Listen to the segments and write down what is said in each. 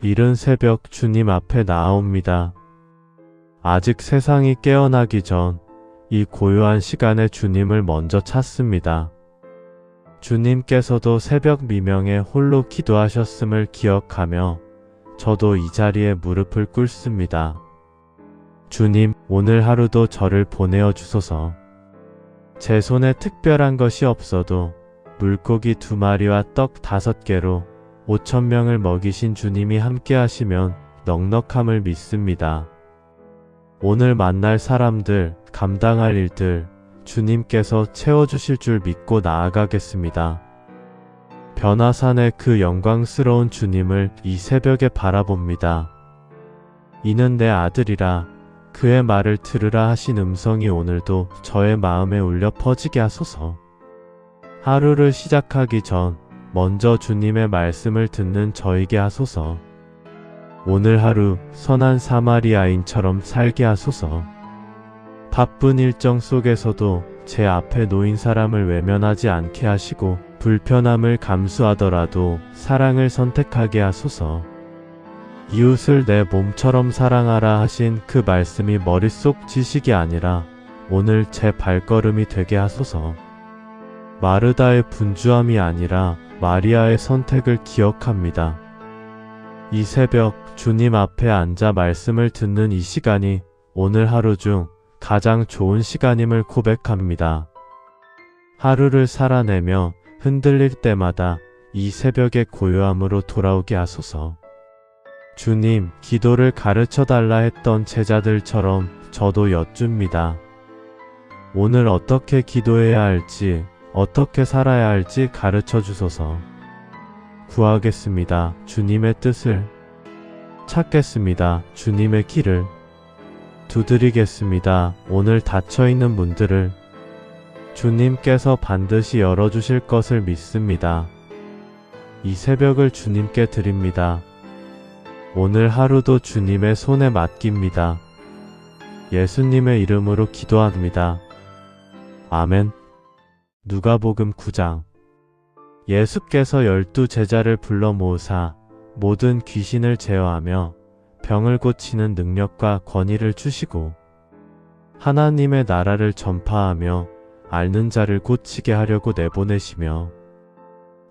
이른 새벽 주님 앞에 나아옵니다. 아직 세상이 깨어나기 전 이 고요한 시간에 주님을 먼저 찾습니다. 주님께서도 새벽 미명에 홀로 기도하셨음을 기억하며 저도 이 자리에 무릎을 꿇습니다. 주님, 오늘 하루도 저를 보내어 주소서. 제 손에 특별한 것이 없어도 물고기 2마리와 떡 5개로 5,000명을 먹이신 주님이 함께 하시면 넉넉함을 믿습니다. 오늘 만날 사람들, 감당할 일들, 주님께서 채워주실 줄 믿고 나아가겠습니다. 변화산의 그 영광스러운 주님을 이 새벽에 바라봅니다. 이는 내 아들이라 그의 말을 들으라 하신 음성이 오늘도 저의 마음에 울려 퍼지게 하소서. 하루를 시작하기 전 먼저 주님의 말씀을 듣는 저에게 하소서. 오늘 하루 선한 사마리아인처럼 살게 하소서. 바쁜 일정 속에서도 제 앞에 놓인 사람을 외면하지 않게 하시고 불편함을 감수하더라도 사랑을 선택하게 하소서. 이웃을 내 몸처럼 사랑하라 하신 그 말씀이 머릿속 지식이 아니라 오늘 제 발걸음이 되게 하소서. 마르다의 분주함이 아니라 마리아의 선택을 기억합니다. 이 새벽 주님 앞에 앉아 말씀을 듣는 이 시간이 오늘 하루 중 가장 좋은 시간임을 고백합니다. 하루를 살아내며 흔들릴 때마다 이 새벽의 고요함으로 돌아오게 하소서. 주님, 기도를 가르쳐 달라 했던 제자들처럼 저도 여쭙니다. 오늘 어떻게 기도해야 할지, 어떻게 살아야 할지 가르쳐 주소서. 구하겠습니다. 주님의 뜻을. 찾겠습니다. 주님의 길을. 두드리겠습니다. 오늘 닫혀있는 문들을. 주님께서 반드시 열어주실 것을 믿습니다. 이 새벽을 주님께 드립니다. 오늘 하루도 주님의 손에 맡깁니다. 예수님의 이름으로 기도합니다. 아멘. 누가복음 9장. 예수께서 12제자를 불러 모으사 모든 귀신을 제어하며 병을 고치는 능력과 권위를 주시고 하나님의 나라를 전파하며 앓는 자를 고치게 하려고 내보내시며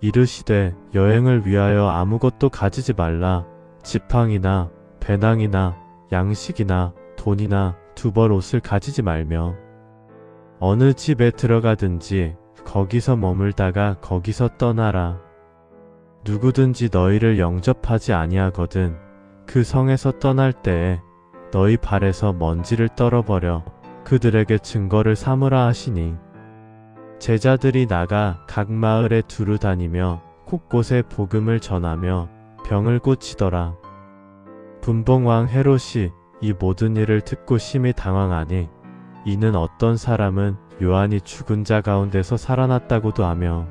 이르시되 여행을 위하여 아무것도 가지지 말라. 지팡이나 배낭이나 양식이나 돈이나 두벌 옷을 가지지 말며 어느 집에 들어가든지 거기서 머물다가 거기서 떠나라. 누구든지 너희를 영접하지 아니하거든 그 성에서 떠날 때에 너희 발에서 먼지를 떨어버려 그들에게 증거를 삼으라 하시니 제자들이 나가 각 마을에 두루 다니며 곳곳에 복음을 전하며 병을 고치더라. 분봉왕 헤롯이 이 모든 일을 듣고 심히 당황하니 이는 어떤 사람은 요한이 죽은 자 가운데서 살아났다고도 하며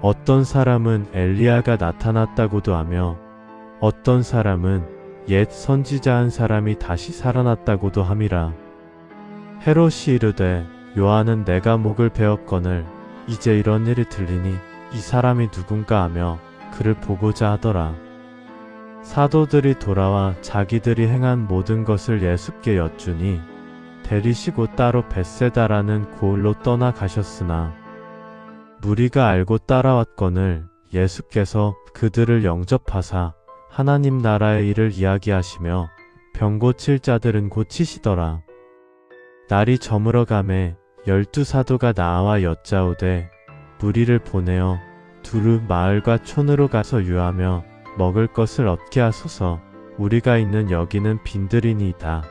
어떤 사람은 엘리야가 나타났다고도 하며 어떤 사람은 옛 선지자 한 사람이 다시 살아났다고도 함이라. 헤롯이 이르되 요한은 내가 목을 베었거늘 이제 이런 일이 들리니 이 사람이 누군가 하며 그를 보고자 하더라. 사도들이 돌아와 자기들이 행한 모든 것을 예수께 여쭈니 데리시고 따로 벳세다라는 고을로 떠나가셨으나 무리가 알고 따라왔거늘 예수께서 그들을 영접하사 하나님 나라의 일을 이야기하시며 병 고칠 자들은 고치시더라. 날이 저물어 가매 12사도가 나와 여짜오되 무리를 보내어 두루 마을과 촌으로 가서 유하며 먹을 것을 얻게 하소서. 우리가 있는 여기는 빈들이니이다.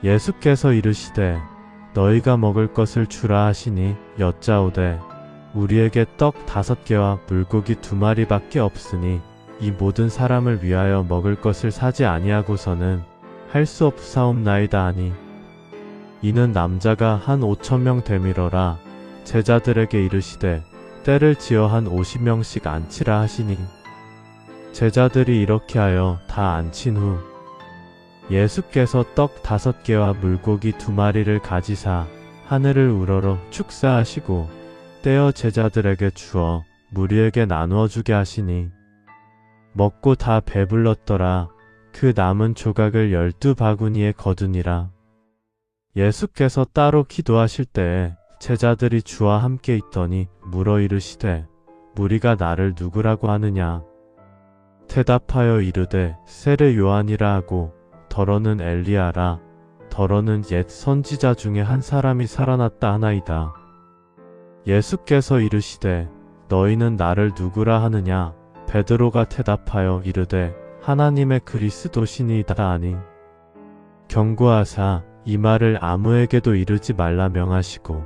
예수께서 이르시되 너희가 먹을 것을 주라 하시니 여짜오되 우리에게 떡 5개와 물고기 2마리밖에 없으니 이 모든 사람을 위하여 먹을 것을 사지 아니하고서는 할 수 없사옵나이다 하니 이는 남자가 한 5,000명 되밀어라. 제자들에게 이르시되 때를 지어 한 50명씩 앉히라 하시니 제자들이 이렇게 하여 다 앉힌 후 예수께서 떡 5개와 물고기 2마리를 가지사 하늘을 우러러 축사하시고 떼어 제자들에게 주어 무리에게 나누어 주게 하시니 먹고 다 배불렀더라. 그 남은 조각을 12바구니에 거두니라. 예수께서 따로 기도하실 때에 제자들이 주와 함께 있더니 물어 이르시되 무리가 나를 누구라고 하느냐. 대답하여 이르되 세례 요한이라 하고 더러는 엘리야라 더러는 옛 선지자 중에 한 사람이 살아났다 하나이다. 예수께서 이르시되 너희는 나를 누구라 하느냐. 베드로가 대답하여 이르되 하나님의 그리스도시니이다 하니 경고하사 이 말을 아무에게도 이르지 말라 명하시고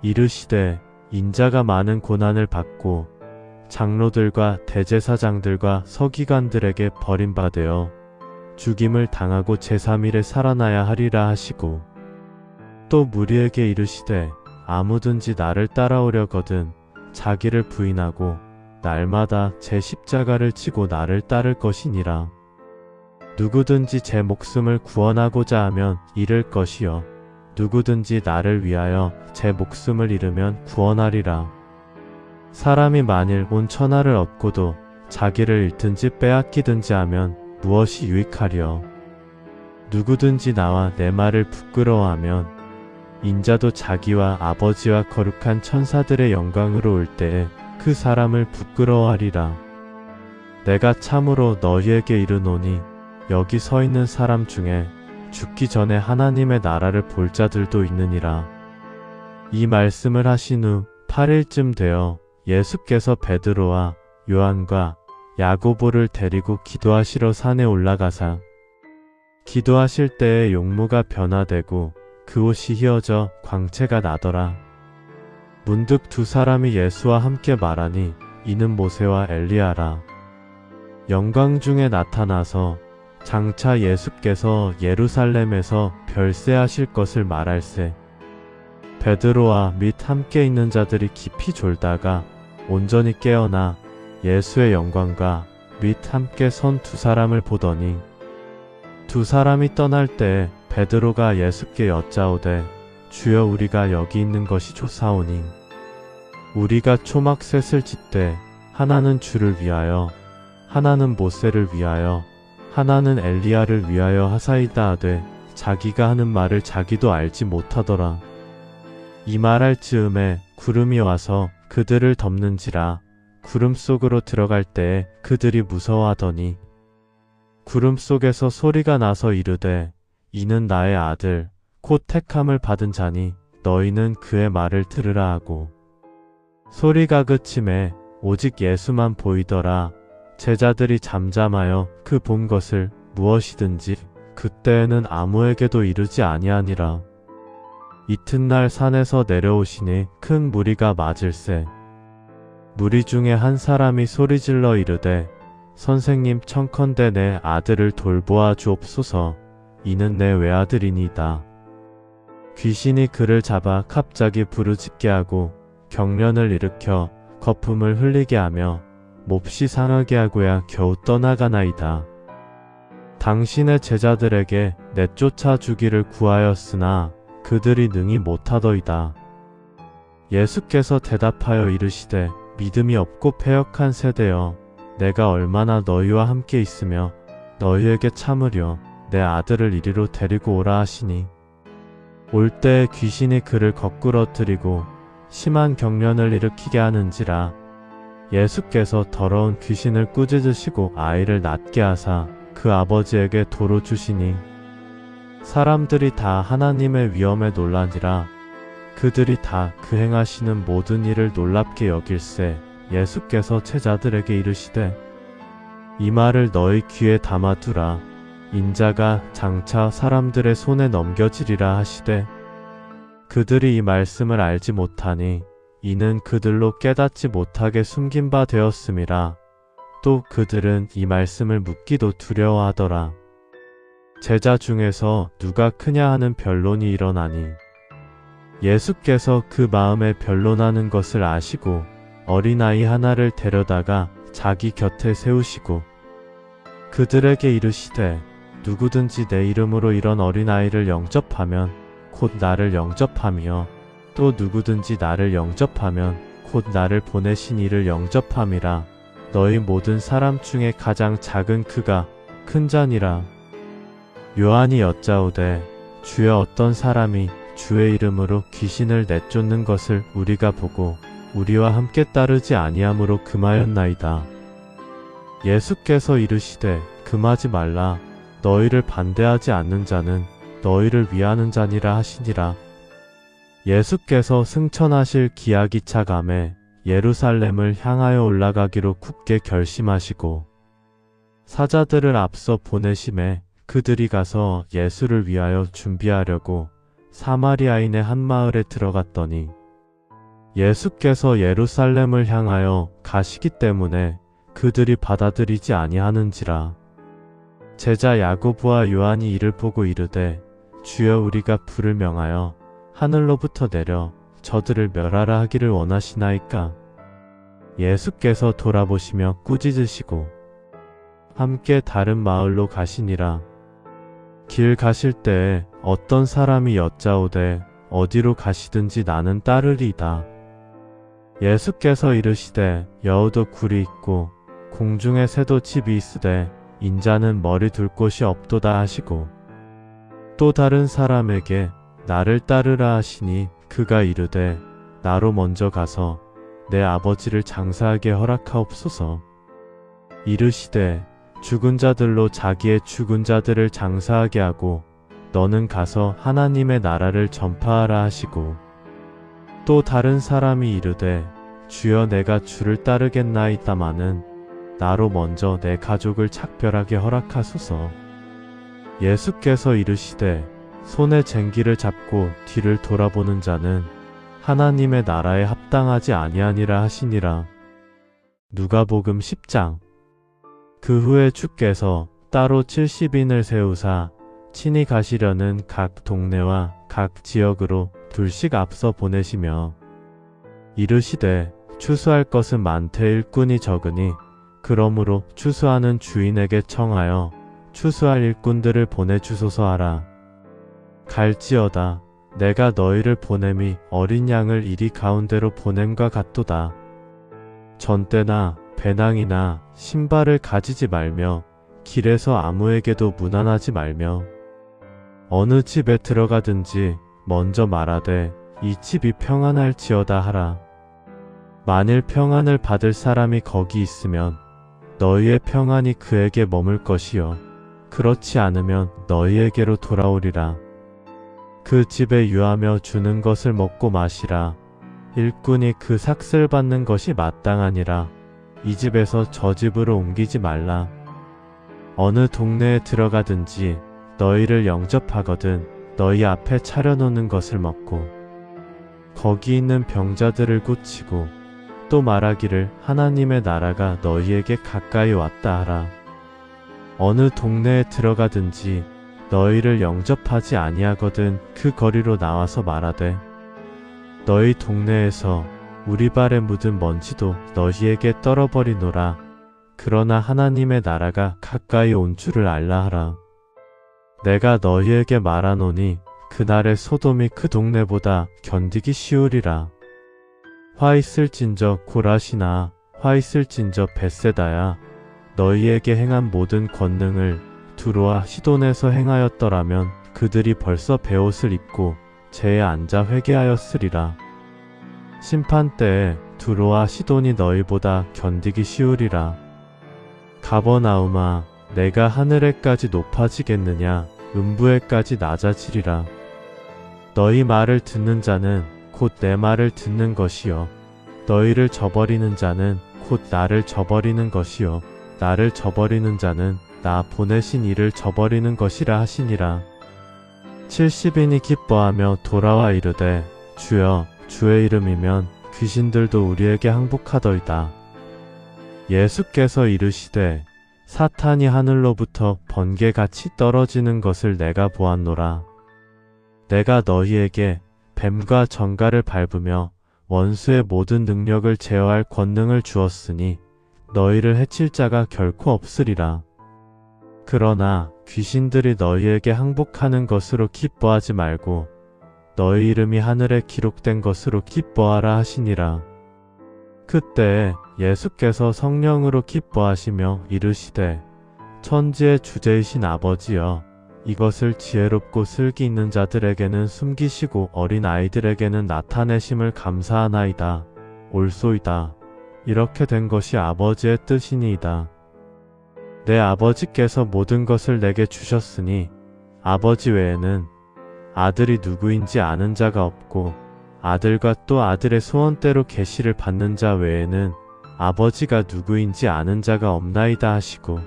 이르시되 인자가 많은 고난을 받고 장로들과 대제사장들과 서기관들에게 버림받아 죽임을 당하고 제3일에 살아나야 하리라 하시고 또 무리에게 이르시되 아무든지 나를 따라오려거든 자기를 부인하고 날마다 제 십자가를 지고 나를 따를 것이니라. 누구든지 제 목숨을 구원하고자 하면 잃을 것이요 누구든지 나를 위하여 제 목숨을 잃으면 구원하리라. 사람이 만일 온 천하를 얻고도 자기를 잃든지 빼앗기든지 하면 무엇이 유익하리요. 누구든지 나와 내 말을 부끄러워하면 인자도 자기와 아버지와 거룩한 천사들의 영광으로 올 때에 그 사람을 부끄러워하리라. 내가 참으로 너희에게 이르노니 여기 서 있는 사람 중에 죽기 전에 하나님의 나라를 볼 자들도 있느니라. 이 말씀을 하신 후 8일쯤 되어 예수께서 베드로와 요한과 야고보를 데리고 기도하시러 산에 올라가사 기도하실 때에 용모가 변화되고 그 옷이 휘어져 광채가 나더라. 문득 두 사람이 예수와 함께 말하니 이는 모세와 엘리야라. 영광 중에 나타나서 장차 예수께서 예루살렘에서 별세하실 것을 말할세. 베드로와 및 함께 있는 자들이 깊이 졸다가 온전히 깨어나 예수의 영광과 및 함께 선 두 사람을 보더니 두 사람이 떠날 때 베드로가 예수께 여짜오되 주여 우리가 여기 있는 것이 좋사오니 우리가 초막셋을 짓되 하나는 주를 위하여 하나는 모세를 위하여 하나는 엘리야를 위하여 하사이다 하되 자기가 하는 말을 자기도 알지 못하더라. 이 말할 즈음에 구름이 와서 그들을 덮는지라. 구름 속으로 들어갈 때에 그들이 무서워하더니 구름 속에서 소리가 나서 이르되 이는 나의 아들 곧 택함을 받은 자니 너희는 그의 말을 들으라 하고 소리가 그침에 오직 예수만 보이더라. 제자들이 잠잠하여 그 본 것을 무엇이든지 그때에는 아무에게도 이르지 아니하니라. 이튿날 산에서 내려오시니 큰 무리가 맞을세. 무리 중에 한 사람이 소리질러 이르되 선생님 청컨대 내 아들을 돌보아 주옵소서. 이는 내 외아들이니이다. 귀신이 그를 잡아 갑자기 부르짖게 하고 경련을 일으켜 거품을 흘리게 하며 몹시 상하게 하고야 겨우 떠나가나이다. 당신의 제자들에게 내쫓아 주기를 구하였으나 그들이 능히 못하더이다. 예수께서 대답하여 이르시되 믿음이 없고 패역한 세대여 내가 얼마나 너희와 함께 있으며 너희에게 참으려 내 아들을 이리로 데리고 오라 하시니 올 때에 귀신이 그를 거꾸러뜨리고 심한 경련을 일으키게 하는지라. 예수께서 더러운 귀신을 꾸짖으시고 아이를 낫게 하사 그 아버지에게 도로 주시니 사람들이 다 하나님의 위엄에 놀라니라. 그들이 다 그 행하시는 모든 일을 놀랍게 여길세. 예수께서 제자들에게 이르시되 이 말을 너희 귀에 담아두라. 인자가 장차 사람들의 손에 넘겨지리라 하시되 그들이 이 말씀을 알지 못하니 이는 그들로 깨닫지 못하게 숨긴 바 되었음이라. 또 그들은 이 말씀을 묻기도 두려워하더라. 제자 중에서 누가 크냐 하는 변론이 일어나니 예수께서 그 마음에 변론하는 것을 아시고 어린아이 하나를 데려다가 자기 곁에 세우시고 그들에게 이르시되 누구든지 내 이름으로 이런 어린아이를 영접하면 곧 나를 영접함이요 또 누구든지 나를 영접하면 곧 나를 보내신 이를 영접함이라. 너희 모든 사람 중에 가장 작은 그가 큰 자니라. 요한이 여짜오되 주여 어떤 사람이 주의 이름으로 귀신을 내쫓는 것을 우리가 보고 우리와 함께 따르지 아니함으로 금하였나이다. 예수께서 이르시되 금하지 말라. 너희를 반대하지 않는 자는 너희를 위하는 자니라 하시니라. 예수께서 승천하실 기약이 차감에 예루살렘을 향하여 올라가기로 굳게 결심하시고 사자들을 앞서 보내심에 그들이 가서 예수를 위하여 준비하려고 사마리아인의 한 마을에 들어갔더니 예수께서 예루살렘을 향하여 가시기 때문에 그들이 받아들이지 아니하는지라. 제자 야고보와 요한이 이를 보고 이르되 주여 우리가 불을 명하여 하늘로부터 내려 저들을 멸하라 하기를 원하시나이까. 예수께서 돌아보시며 꾸짖으시고 함께 다른 마을로 가시니라. 길 가실 때에 어떤 사람이 여짜오되 어디로 가시든지 나는 따르리이다. 예수께서 이르시되 여우도 굴이 있고 공중의 새도 집이 있으되 인자는 머리 둘 곳이 없도다 하시고 또 다른 사람에게 나를 따르라 하시니 그가 이르되 나로 먼저 가서 내 아버지를 장사하게 허락하옵소서. 이르시되 죽은 자들로 자기의 죽은 자들을 장사하게 하고 너는 가서 하나님의 나라를 전파하라 하시고 또 다른 사람이 이르되 주여 내가 주를 따르겠나이다마는 나로 먼저 내 가족을 작별하게 허락하소서. 예수께서 이르시되 손에 쟁기를 잡고 뒤를 돌아보는 자는 하나님의 나라에 합당하지 아니하니라 하시니라. 누가복음 10장. 그 후에 주께서 따로 70인을 세우사 친히 가시려는 각 동네와 각 지역으로 둘씩 앞서 보내시며 이르시되 추수할 것은 많되 일꾼이 적으니 그러므로 추수하는 주인에게 청하여 추수할 일꾼들을 보내주소서 하라. 갈지어다 내가 너희를 보냄이 어린 양을 이리 가운데로 보냄과 같도다. 전대나 배낭이나 신발을 가지지 말며 길에서 아무에게도 문안하지 말며 어느 집에 들어가든지 먼저 말하되 이 집이 평안할지어다 하라. 만일 평안을 받을 사람이 거기 있으면 너희의 평안이 그에게 머물 것이요 그렇지 않으면 너희에게로 돌아오리라. 그 집에 유하며 주는 것을 먹고 마시라. 일꾼이 그 삭슬 받는 것이 마땅하니라. 이 집에서 저 집으로 옮기지 말라. 어느 동네에 들어가든지 너희를 영접하거든 너희 앞에 차려놓는 것을 먹고 거기 있는 병자들을 고치고 또 말하기를 하나님의 나라가 너희에게 가까이 왔다 하라. 어느 동네에 들어가든지 너희를 영접하지 아니하거든 그 거리로 나와서 말하되 너희 동네에서 우리 발에 묻은 먼지도 너희에게 떨어버리노라. 그러나 하나님의 나라가 가까이 온 줄을 알라 하라. 내가 너희에게 말하노니 그날의 소돔이 그 동네보다 견디기 쉬우리라. 화 있을진저 고라시나 화 있을진저 벳세다야. 너희에게 행한 모든 권능을 두로와 시돈에서 행하였더라면 그들이 벌써 베옷을 입고 제에 앉아 회개하였으리라. 심판때에 두로와 시돈이 너희보다 견디기 쉬우리라. 가버나움아 내가 하늘에까지 높아지겠느냐 음부에까지 낮아지리라. 너희 말을 듣는 자는 곧 내 말을 듣는 것이요 너희를 저버리는 자는 곧 나를 저버리는 것이요 나를 저버리는 자는 나 보내신 이를 저버리는 것이라 하시니라. 70인이 기뻐하며 돌아와 이르되 주여 주의 이름이면 귀신들도 우리에게 항복하더이다. 예수께서 이르시되 사탄이 하늘로부터 번개같이 떨어지는 것을 내가 보았노라. 내가 너희에게 뱀과 정갈을 밟으며 원수의 모든 능력을 제어할 권능을 주었으니 너희를 해칠 자가 결코 없으리라. 그러나 귀신들이 너희에게 항복하는 것으로 기뻐하지 말고 너희 이름이 하늘에 기록된 것으로 기뻐하라 하시니라. 그때 예수께서 성령으로 기뻐하시며 이르시되 천지의 주제이신 아버지여, 이것을 지혜롭고 슬기 있는 자들에게는 숨기시고 어린 아이들에게는 나타내심을 감사하나이다. 옳소이다. 이렇게 된 것이 아버지의 뜻이니이다. 내 아버지께서 모든 것을 내게 주셨으니 아버지 외에는 아들이 누구인지 아는 자가 없고, 아들과 또 아들의 소원대로 계시를 받는 자 외에는 아버지가 누구인지 아는 자가 없나이다 하시고,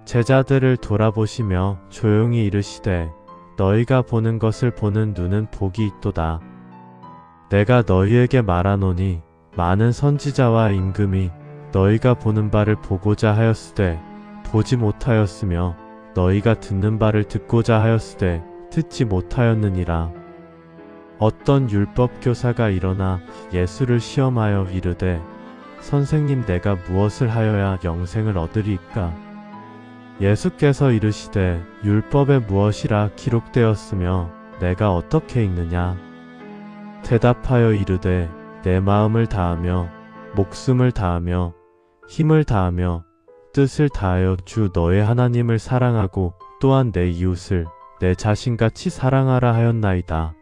제자들을 돌아보시며 조용히 이르시되 너희가 보는 것을 보는 눈은 복이 있도다. 내가 너희에게 말하노니 많은 선지자와 임금이 너희가 보는 바를 보고자 하였으되 보지 못하였으며, 너희가 듣는 바를 듣고자 하였으되 듣지 못하였느니라. 어떤 율법교사가 일어나 예수를 시험하여 이르되 선생님, 내가 무엇을 하여야 영생을 얻으리이까? 예수께서 이르시되 율법에 무엇이라 기록되었으며 내가 어떻게 읽느냐? 대답하여 이르되 내 마음을 다하며 목숨을 다하며 힘을 다하며 뜻을 다하여 주 너의 하나님을 사랑하고 또한 내 이웃을 내 자신같이 사랑하라 하였나이다.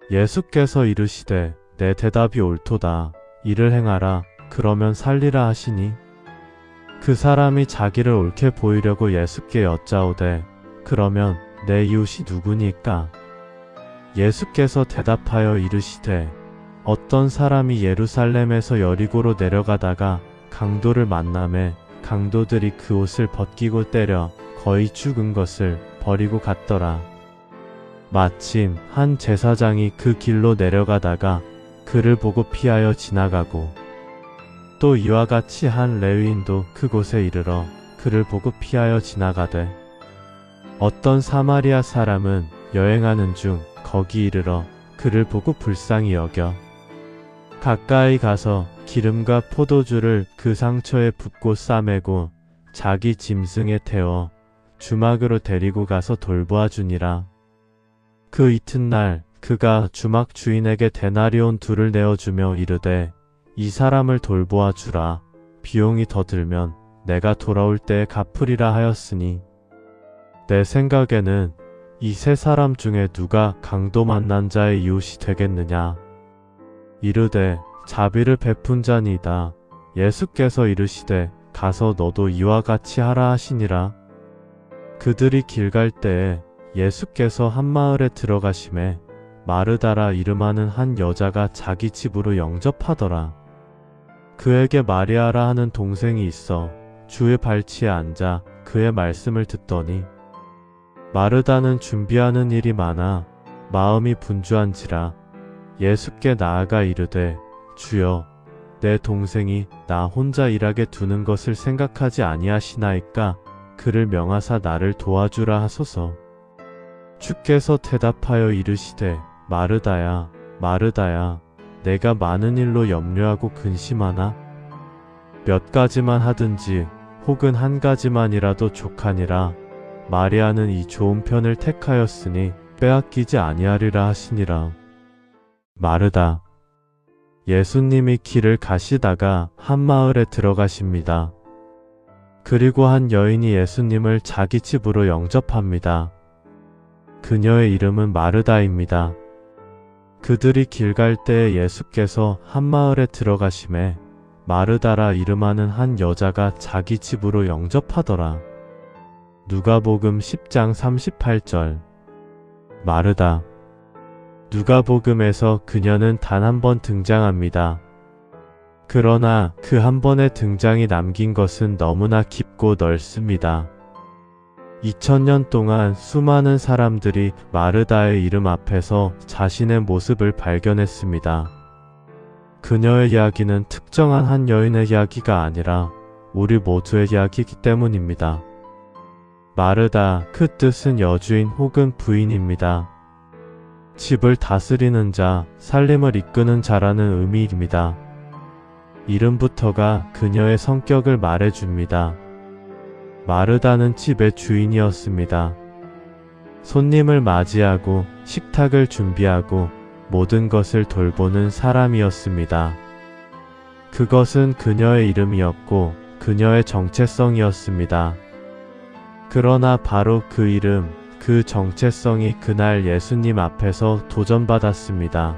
예수께서 이르시되 내 대답이 옳도다. 이를 행하라. 그러면 살리라 하시니, 그 사람이 자기를 옳게 보이려고 예수께 여짜오되 그러면 내 이웃이 누구니까? 예수께서 대답하여 이르시되 어떤 사람이 예루살렘에서 여리고로 내려가다가 강도를 만나매 강도들이 그 옷을 벗기고 때려 거의 죽은 것을 버리고 갔더라. 마침 한 제사장이 그 길로 내려가다가 그를 보고 피하여 지나가고, 또 이와 같이 한 레위인도 그곳에 이르러 그를 보고 피하여 지나가되, 어떤 사마리아 사람은 여행하는 중 거기 이르러 그를 보고 불쌍히 여겨 가까이 가서 기름과 포도주를 그 상처에 붓고 싸매고 자기 짐승에 태워 주막으로 데리고 가서 돌보아 주니라. 그 이튿날 그가 주막 주인에게 데나리온 2를 내어주며 이르되 이 사람을 돌보아 주라. 비용이 더 들면 내가 돌아올 때에 갚으리라 하였으니, 내 생각에는 이 세 사람 중에 누가 강도 만난 자의 이웃이 되겠느냐? 이르되 자비를 베푼 자니이다. 예수께서 이르시되 가서 너도 이와 같이 하라 하시니라. 그들이 길 갈 때에 예수께서 한 마을에 들어가심에 마르다라 이름하는 한 여자가 자기 집으로 영접하더라. 그에게 마리아라 하는 동생이 있어 주의 발치에 앉아 그의 말씀을 듣더니, 마르다는 준비하는 일이 많아 마음이 분주한지라 예수께 나아가 이르되 주여, 내 동생이 나 혼자 일하게 두는 것을 생각하지 아니하시나이까? 그를 명하사 나를 도와주라 하소서. 주께서 대답하여 이르시되 마르다야, 마르다야, 내가 많은 일로 염려하고 근심하나? 몇 가지만 하든지 혹은 한 가지만이라도 족하니라. 마리아는 이 좋은 편을 택하였으니 빼앗기지 아니하리라 하시니라. 마르다. 예수님이 길을 가시다가 한 마을에 들어가십니다. 그리고 한 여인이 예수님을 자기 집으로 영접합니다. 그녀의 이름은 마르다입니다. 그들이 길 갈 때에 예수께서 한 마을에 들어가심에 마르다라 이름하는 한 여자가 자기 집으로 영접하더라. 누가복음 10장 38절. 마르다. 누가복음에서 그녀는 단 한 번 등장합니다. 그러나 그 한 번의 등장이 남긴 것은 너무나 깊고 넓습니다. 2000년 동안 수많은 사람들이 마르다의 이름 앞에서 자신의 모습을 발견했습니다. 그녀의 이야기는 특정한 한 여인의 이야기가 아니라 우리 모두의 이야기이기 때문입니다. 마르다, 그 뜻은 여주인 혹은 부인입니다. 집을 다스리는 자, 살림을 이끄는 자라는 의미입니다. 이름부터가 그녀의 성격을 말해줍니다. 마르다는 집의 주인이었습니다. 손님을 맞이하고 식탁을 준비하고 모든 것을 돌보는 사람이었습니다. 그것은 그녀의 이름이었고 그녀의 정체성이었습니다. 그러나 바로 그 이름, 그 정체성이 그날 예수님 앞에서 도전받았습니다.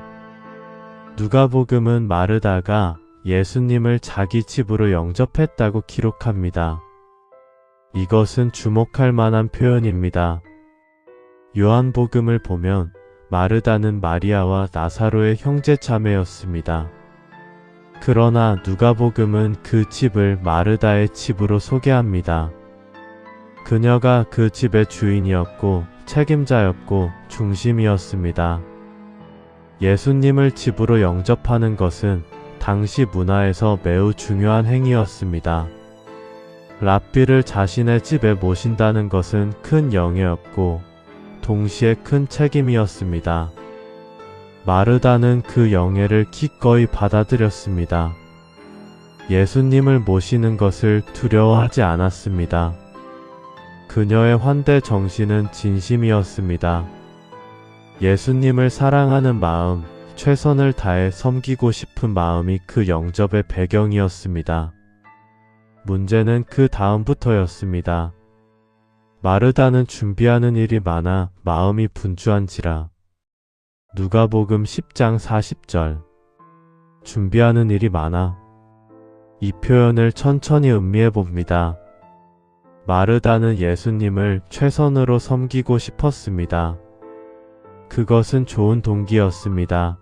누가복음은 마르다가 예수님을 자기 집으로 영접했다고 기록합니다. 이것은 주목할 만한 표현입니다. 요한복음을 보면 마르다는 마리아와 나사로의 형제 자매였습니다. 그러나 누가복음은 그 집을 마르다의 집으로 소개합니다. 그녀가 그 집의 주인이었고 책임자였고 중심이었습니다. 예수님을 집으로 영접하는 것은 당시 문화에서 매우 중요한 행위였습니다. 랍비를 자신의 집에 모신다는 것은 큰 영예였고 동시에 큰 책임이었습니다. 마르다는 그 영예를 기꺼이 받아들였습니다. 예수님을 모시는 것을 두려워하지 않았습니다. 그녀의 환대 정신은 진심이었습니다. 예수님을 사랑하는 마음, 최선을 다해 섬기고 싶은 마음이 그 영접의 배경이었습니다. 문제는 그 다음부터였습니다. 마르다는 준비하는 일이 많아 마음이 분주한지라. 누가복음 10장 40절. 준비하는 일이 많아. 이 표현을 천천히 음미해 봅니다. 마르다는 예수님을 최선으로 섬기고 싶었습니다. 그것은 좋은 동기였습니다.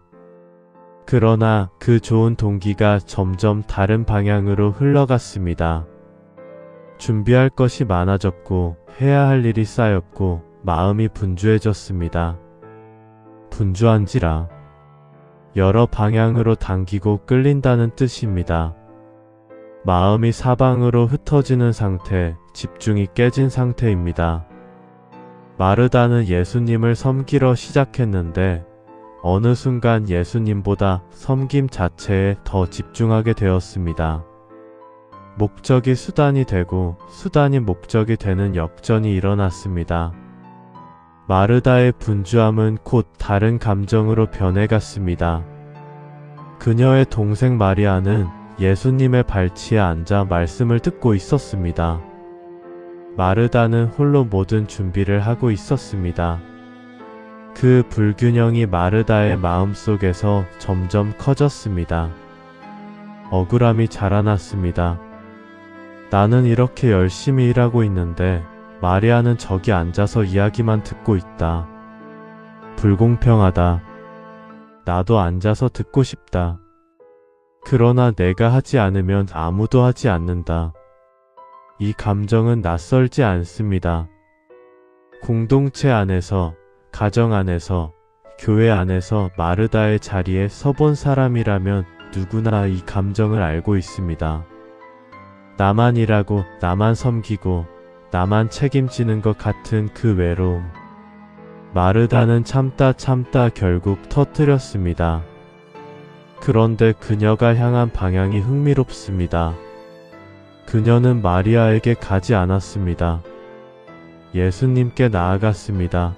그러나 그 좋은 동기가 점점 다른 방향으로 흘러갔습니다. 준비할 것이 많아졌고 해야 할 일이 쌓였고 마음이 분주해졌습니다. 분주한지라. 여러 방향으로 당기고 끌린다는 뜻입니다. 마음이 사방으로 흩어지는 상태, 집중이 깨진 상태입니다. 마르다는 예수님을 섬기러 시작했는데 어느 순간 예수님보다 섬김 자체에 더 집중하게 되었습니다. 목적이 수단이 되고 수단이 목적이 되는 역전이 일어났습니다. 마르다의 분주함은 곧 다른 감정으로 변해갔습니다. 그녀의 동생 마리아는 예수님의 발치에 앉아 말씀을 듣고 있었습니다. 마르다는 홀로 모든 준비를 하고 있었습니다. 그 불균형이 마르다의 마음속에서 점점 커졌습니다. 억울함이 자라났습니다. 나는 이렇게 열심히 일하고 있는데 마리아는 저기 앉아서 이야기만 듣고 있다. 불공평하다. 나도 앉아서 듣고 싶다. 그러나 내가 하지 않으면 아무도 하지 않는다. 이 감정은 낯설지 않습니다. 공동체 안에서, 가정 안에서, 교회 안에서 마르다의 자리에 서본 사람이라면 누구나 이 감정을 알고 있습니다. 나만 일하고, 나만 섬기고, 나만 책임지는 것 같은 그 외로움. 마르다는 참다 결국 터뜨렸습니다. 그런데 그녀가 향한 방향이 흥미롭습니다. 그녀는 마리아에게 가지 않았습니다. 예수님께 나아갔습니다.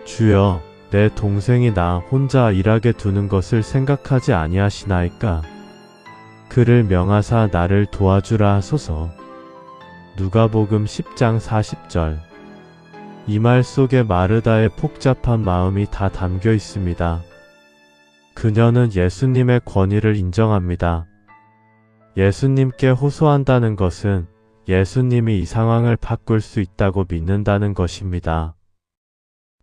주여, 내 동생이 나 혼자 일하게 두는 것을 생각하지 아니하시나이까? 그를 명하사 나를 도와주라 하소서. 누가복음 10장 40절. 이 말 속에 마르다의 복잡한 마음이 다 담겨 있습니다. 그녀는 예수님의 권위를 인정합니다. 예수님께 호소한다는 것은 예수님이 이 상황을 바꿀 수 있다고 믿는다는 것입니다.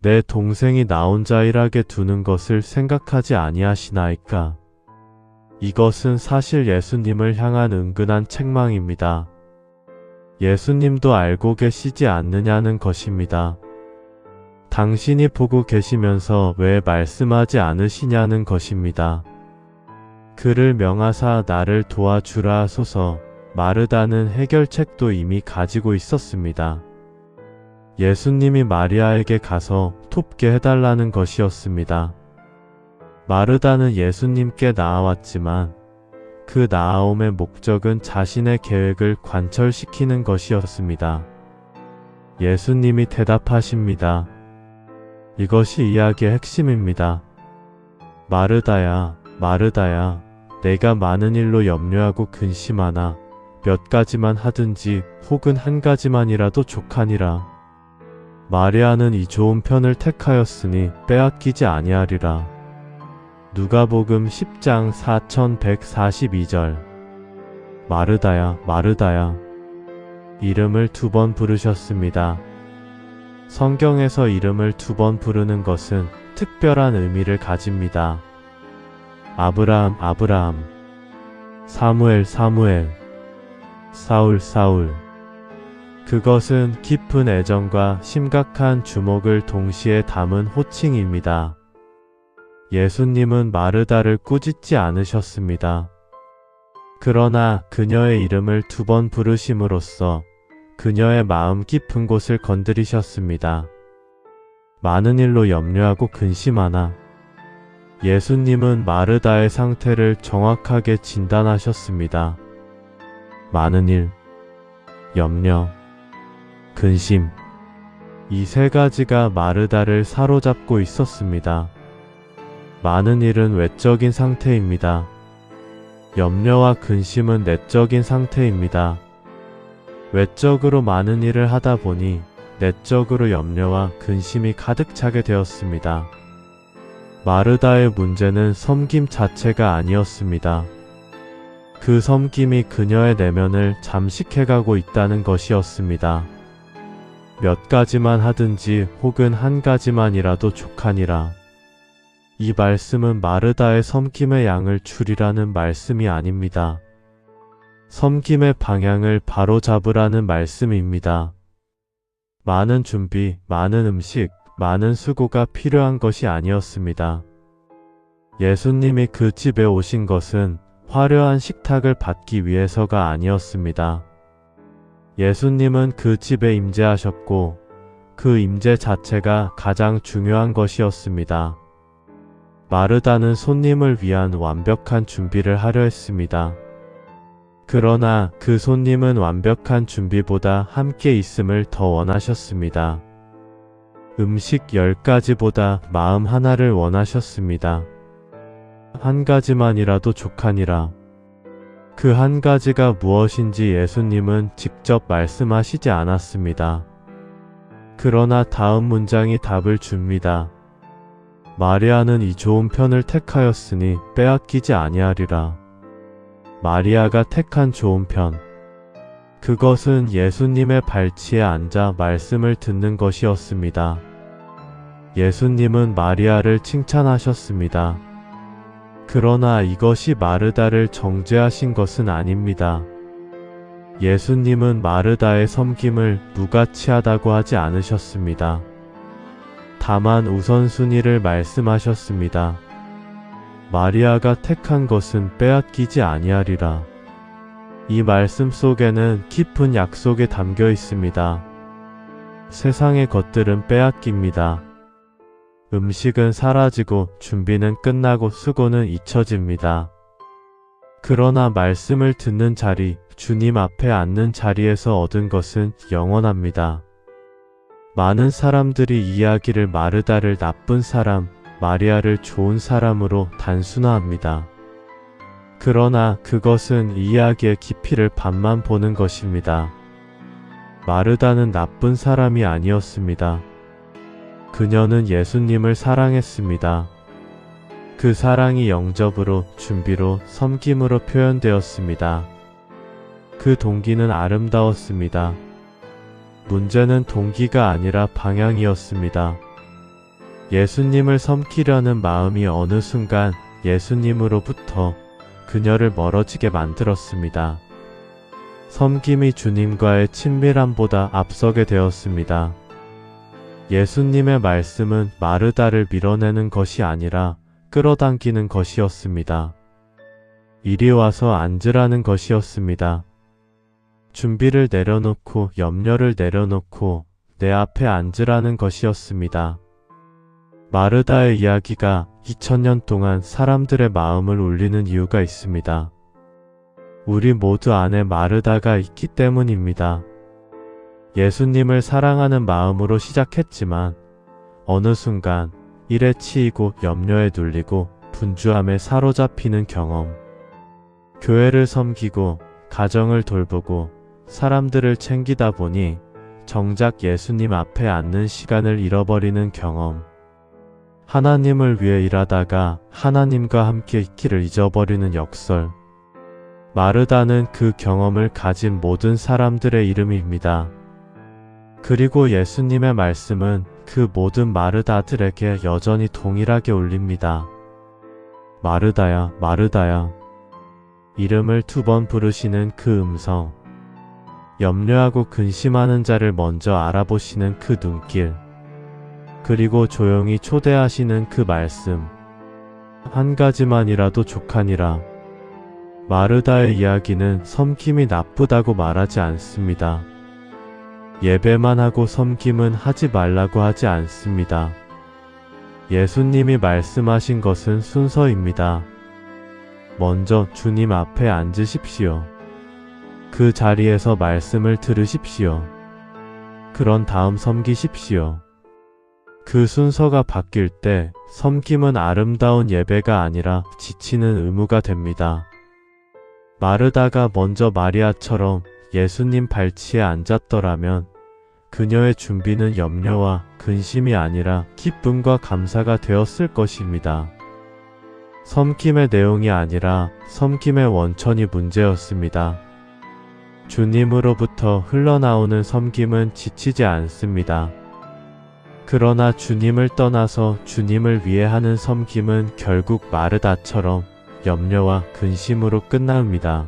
내 동생이 나 혼자 일하게 두는 것을 생각하지 아니하시나이까? 이것은 사실 예수님을 향한 은근한 책망입니다. 예수님도 알고 계시지 않느냐는 것입니다. 당신이 보고 계시면서 왜 말씀하지 않으시냐는 것입니다. 그를 명하사 나를 도와주라 하소서. 마르다는 해결책도 이미 가지고 있었습니다. 예수님이 마리아에게 가서 돕게 해달라는 것이었습니다. 마르다는 예수님께 나아왔지만 그 나아옴의 목적은 자신의 계획을 관철시키는 것이었습니다. 예수님이 대답하십니다. 이것이 이야기의 핵심입니다. 마르다야, 마르다야, 내가 많은 일로 염려하고 근심하나 몇 가지만 하든지 혹은 한 가지만이라도 족하니라. 마리아는 이 좋은 편을 택하였으니 빼앗기지 아니하리라. 누가복음 10장 4142절. 마르다야, 마르다야. 이름을 2번 부르셨습니다. 성경에서 이름을 2번 부르는 것은 특별한 의미를 가집니다. 아브라함, 아브라함. 사무엘, 사무엘. 사울, 사울. 그것은 깊은 애정과 심각한 주목을 동시에 담은 호칭입니다. 예수님은 마르다를 꾸짖지 않으셨습니다. 그러나 그녀의 이름을 2번 부르심으로써 그녀의 마음 깊은 곳을 건드리셨습니다. 많은 일로 염려하고 근심하나 예수님은 마르다의 상태를 정확하게 진단하셨습니다. 많은 일, 염려, 근심. 이 3가지가 마르다를 사로잡고 있었습니다. 많은 일은 외적인 상태입니다. 염려와 근심은 내적인 상태입니다. 외적으로 많은 일을 하다 보니 내적으로 염려와 근심이 가득 차게 되었습니다. 마르다의 문제는 섬김 자체가 아니었습니다. 그 섬김이 그녀의 내면을 잠식해가고 있다는 것이었습니다. 몇 가지만 하든지 혹은 한 가지만이라도 족하니라. 이 말씀은 마르다의 섬김의 양을 줄이라는 말씀이 아닙니다. 섬김의 방향을 바로잡으라는 말씀입니다. 많은 준비, 많은 음식, 많은 수고가 필요한 것이 아니었습니다. 예수님이 그 집에 오신 것은 화려한 식탁을 받기 위해서가 아니었습니다. 예수님은 그 집에 임재하셨고 그 임재 자체가 가장 중요한 것이었습니다. 마르다는 손님을 위한 완벽한 준비를 하려 했습니다. 그러나 그 손님은 완벽한 준비보다 함께 있음을 더 원하셨습니다. 음식 10가지보다 마음 하나를 원하셨습니다. 한 가지만이라도 족하니라. 그 한 가지가 무엇인지 예수님은 직접 말씀하시지 않았습니다. 그러나 다음 문장이 답을 줍니다. 마리아는 이 좋은 편을 택하였으니 빼앗기지 아니하리라. 마리아가 택한 좋은 편. 그것은 예수님의 발치에 앉아 말씀을 듣는 것이었습니다. 예수님은 마리아를 칭찬하셨습니다. 그러나 이것이 마르다를 정죄하신 것은 아닙니다. 예수님은 마르다의 섬김을 무가치하다고 하지 않으셨습니다. 다만 우선순위를 말씀하셨습니다. 마리아가 택한 것은 빼앗기지 아니하리라. 이 말씀 속에는 깊은 약속이 담겨 있습니다. 세상의 것들은 빼앗깁니다. 음식은 사라지고 준비는 끝나고 수고는 잊혀집니다. 그러나 말씀을 듣는 자리, 주님 앞에 앉는 자리에서 얻은 것은 영원합니다. 많은 사람들이 이야기를 마르다를 나쁜 사람, 마리아를 좋은 사람으로 단순화합니다. 그러나 그것은 이야기의 깊이를 반만 보는 것입니다. 마르다는 나쁜 사람이 아니었습니다. 그녀는 예수님을 사랑했습니다. 그 사랑이 영접으로, 준비로, 섬김으로 표현되었습니다. 그 동기는 아름다웠습니다. 문제는 동기가 아니라 방향이었습니다. 예수님을 섬기려는 마음이 어느 순간 예수님으로부터 그녀를 멀어지게 만들었습니다. 섬김이 주님과의 친밀함보다 앞서게 되었습니다. 예수님의 말씀은 마르다를 밀어내는 것이 아니라 끌어당기는 것이었습니다. 이리 와서 앉으라는 것이었습니다. 준비를 내려놓고 염려를 내려놓고 내 앞에 앉으라는 것이었습니다. 마르다의 이야기가 2000년 동안 사람들의 마음을 울리는 이유가 있습니다. 우리 모두 안에 마르다가 있기 때문입니다. 예수님을 사랑하는 마음으로 시작했지만 어느 순간 일에 치이고 염려에 눌리고 분주함에 사로잡히는 경험. 교회를 섬기고 가정을 돌보고 사람들을 챙기다 보니 정작 예수님 앞에 앉는 시간을 잃어버리는 경험. 하나님을 위해 일하다가 하나님과 함께 있기를 잊어버리는 역설. 마르다는 그 경험을 가진 모든 사람들의 이름입니다. 그리고 예수님의 말씀은 그 모든 마르다들에게 여전히 동일하게 울립니다. 마르다야, 마르다야. 이름을 2번 부르시는 그 음성. 염려하고 근심하는 자를 먼저 알아보시는 그 눈길. 그리고 조용히 초대하시는 그 말씀. 한 가지만이라도 족하니라. 마르다의 이야기는 섬김이 나쁘다고 말하지 않습니다. 예배만 하고 섬김은 하지 말라고 하지 않습니다. 예수님이 말씀하신 것은 순서입니다. 먼저 주님 앞에 앉으십시오. 그 자리에서 말씀을 들으십시오. 그런 다음 섬기십시오. 그 순서가 바뀔 때 섬김은 아름다운 예배가 아니라 지치는 의무가 됩니다. 마르다가 먼저 마리아처럼 예수님 발치에 앉았더라면 그녀의 준비는 염려와 근심이 아니라 기쁨과 감사가 되었을 것입니다. 섬김의 내용이 아니라 섬김의 원천이 문제였습니다. 주님으로부터 흘러나오는 섬김은 지치지 않습니다. 그러나 주님을 떠나서 주님을 위해 하는 섬김은 결국 마르다처럼 염려와 근심으로 끝납니다.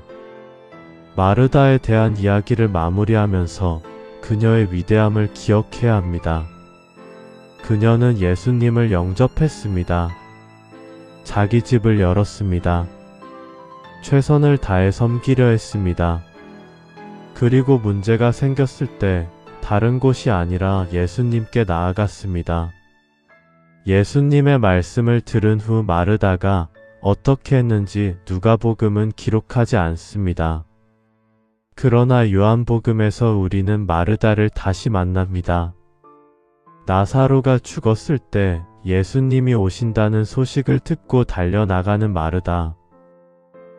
마르다에 대한 이야기를 마무리하면서 그녀의 위대함을 기억해야 합니다. 그녀는 예수님을 영접했습니다. 자기 집을 열었습니다. 최선을 다해 섬기려 했습니다. 그리고 문제가 생겼을 때 다른 곳이 아니라 예수님께 나아갔습니다. 예수님의 말씀을 들은 후 마르다가 어떻게 했는지 누가복음은 기록하지 않습니다. 그러나 요한복음에서 우리는 마르다를 다시 만납니다. 나사로가 죽었을 때 예수님이 오신다는 소식을 듣고 달려나가는 마르다.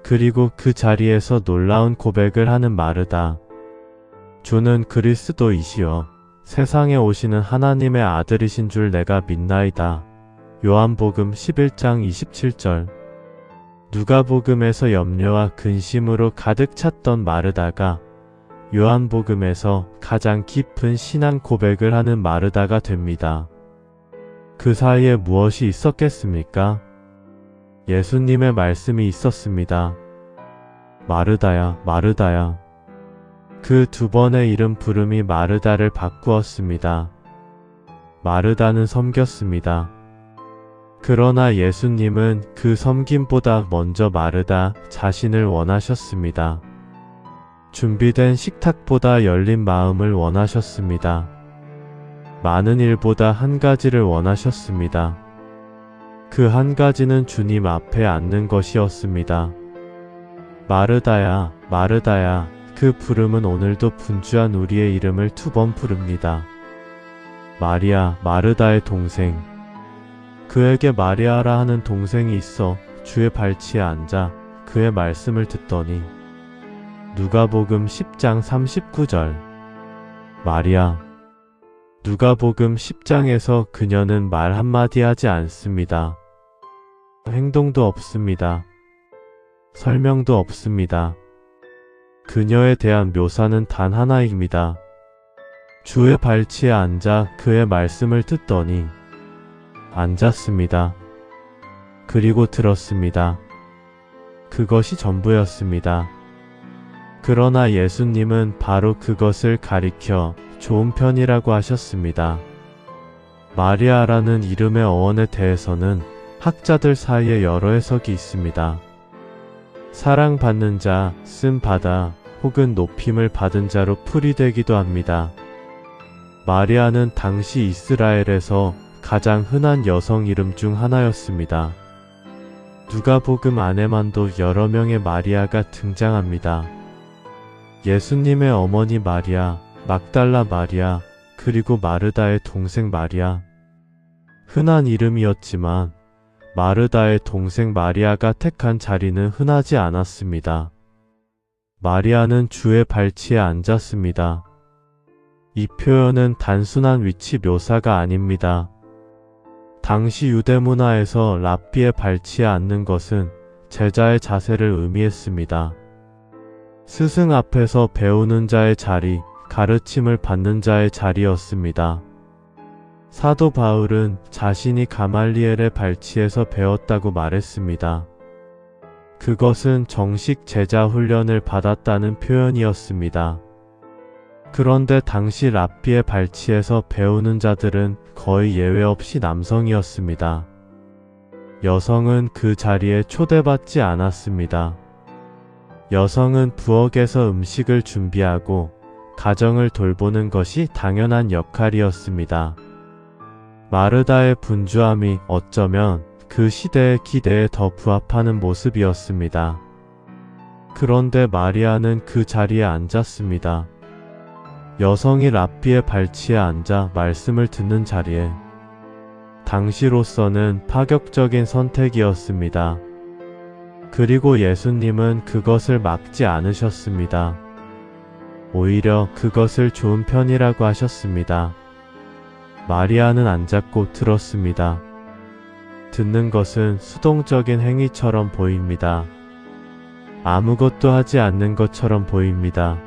그리고 그 자리에서 놀라운 고백을 하는 마르다. 주는 그리스도이시여 세상에 오시는 하나님의 아들이신 줄 내가 믿나이다. 요한복음 11장 27절. 누가복음에서 염려와 근심으로 가득 찼던 마르다가 요한복음에서 가장 깊은 신앙 고백을 하는 마르다가 됩니다. 그 사이에 무엇이 있었겠습니까? 예수님의 말씀이 있었습니다. 마르다야, 마르다야. 그 2번의 이름 부름이 마르다를 바꾸었습니다. 마르다는 섬겼습니다. 그러나 예수님은 그 섬김보다 먼저 마르다 자신을 원하셨습니다. 준비된 식탁보다 열린 마음을 원하셨습니다. 많은 일보다 한 가지를 원하셨습니다. 그 한 가지는 주님 앞에 앉는 것이었습니다. 마르다야, 마르다야. 그 부름은 오늘도 분주한 우리의 이름을 2번 부릅니다. 마리아, 마르다의 동생. 그에게 마리아라 하는 동생이 있어 주의 발치에 앉아 그의 말씀을 듣더니 누가복음 10장 39절. 마리아. 누가복음 10장에서 그녀는 말 한마디 하지 않습니다. 행동도 없습니다. 설명도 없습니다. 그녀에 대한 묘사는 단 하나입니다. 주의 발치에 앉아 그의 말씀을 듣더니 앉았습니다. 그리고 들었습니다. 그것이 전부였습니다. 그러나 예수님은 바로 그것을 가리켜 좋은 편이라고 하셨습니다. 마리아라는 이름의 어원에 대해서는 학자들 사이에 여러 해석이 있습니다. 사랑받는 자, 쓴받아 혹은 높임을 받은 자로 풀이되기도 합니다. 마리아는 당시 이스라엘에서 가장 흔한 여성 이름 중 하나였습니다. 누가복음 안에만도 여러 명의 마리아가 등장합니다. 예수님의 어머니 마리아, 막달라 마리아, 그리고 마르다의 동생 마리아. 흔한 이름이었지만 마르다의 동생 마리아가 택한 자리는 흔하지 않았습니다. 마리아는 주의 발치에 앉았습니다. 이 표현은 단순한 위치 묘사가 아닙니다. 당시 유대 문화에서 랍비의 발치에 앉는 것은 제자의 자세를 의미했습니다. 스승 앞에서 배우는 자의 자리, 가르침을 받는 자의 자리였습니다. 사도 바울은 자신이 가말리엘의 발치에서 배웠다고 말했습니다. 그것은 정식 제자 훈련을 받았다는 표현이었습니다. 그런데 당시 랍비의 발치에서 배우는 자들은 거의 예외 없이 남성이었습니다. 여성은 그 자리에 초대받지 않았습니다. 여성은 부엌에서 음식을 준비하고 가정을 돌보는 것이 당연한 역할이었습니다. 마르다의 분주함이 어쩌면 그 시대의 기대에 더 부합하는 모습이었습니다. 그런데 마리아는 그 자리에 앉았습니다. 여성이 랍비의 발치에 앉아 말씀을 듣는 자리에 당시로서는 파격적인 선택이었습니다. 그리고 예수님은 그것을 막지 않으셨습니다. 오히려 그것을 좋은 편이라고 하셨습니다. 마리아는 앉았고 들었습니다. 듣는 것은 수동적인 행위처럼 보입니다. 아무것도 하지 않는 것처럼 보입니다.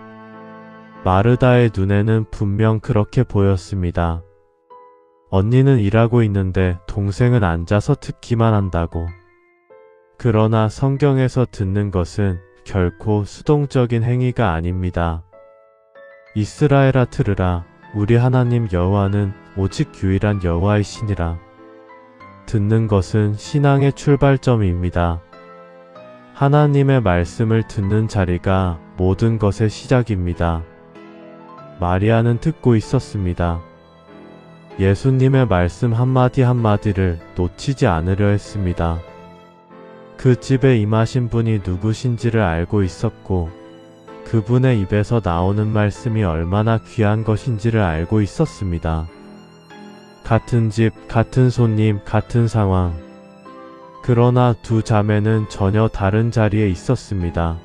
마르다의 눈에는 분명 그렇게 보였습니다. 언니는 일하고 있는데 동생은 앉아서 듣기만 한다고. 그러나 성경에서 듣는 것은 결코 수동적인 행위가 아닙니다. 이스라엘아 들으라. 우리 하나님 여호와는 오직 유일한 여호와이시니라. 듣는 것은 신앙의 출발점입니다. 하나님의 말씀을 듣는 자리가 모든 것의 시작입니다. 마리아는 듣고 있었습니다. 예수님의 말씀 한마디 한마디를 놓치지 않으려 했습니다. 그 집에 임하신 분이 누구신지를 알고 있었고 그분의 입에서 나오는 말씀이 얼마나 귀한 것인지를 알고 있었습니다. 같은 집, 같은 손님, 같은 상황. 그러나 두 자매는 전혀 다른 자리에 있었습니다.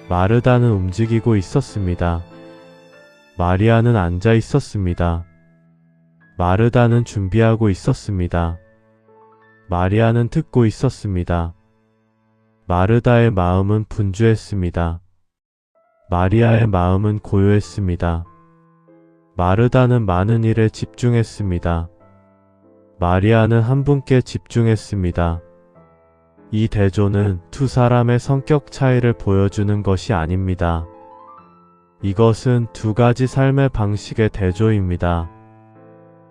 마르다는 움직이고 있었습니다. 마리아는 앉아 있었습니다. 마르다는 준비하고 있었습니다. 마리아는 듣고 있었습니다. 마르다의 마음은 분주했습니다. 마리아의 마음은 고요했습니다. 마르다는 많은 일에 집중했습니다. 마리아는 한 분께 집중했습니다. 이 대조는 두 사람의 성격 차이를 보여주는 것이 아닙니다. 이것은 두 가지 삶의 방식의 대조입니다.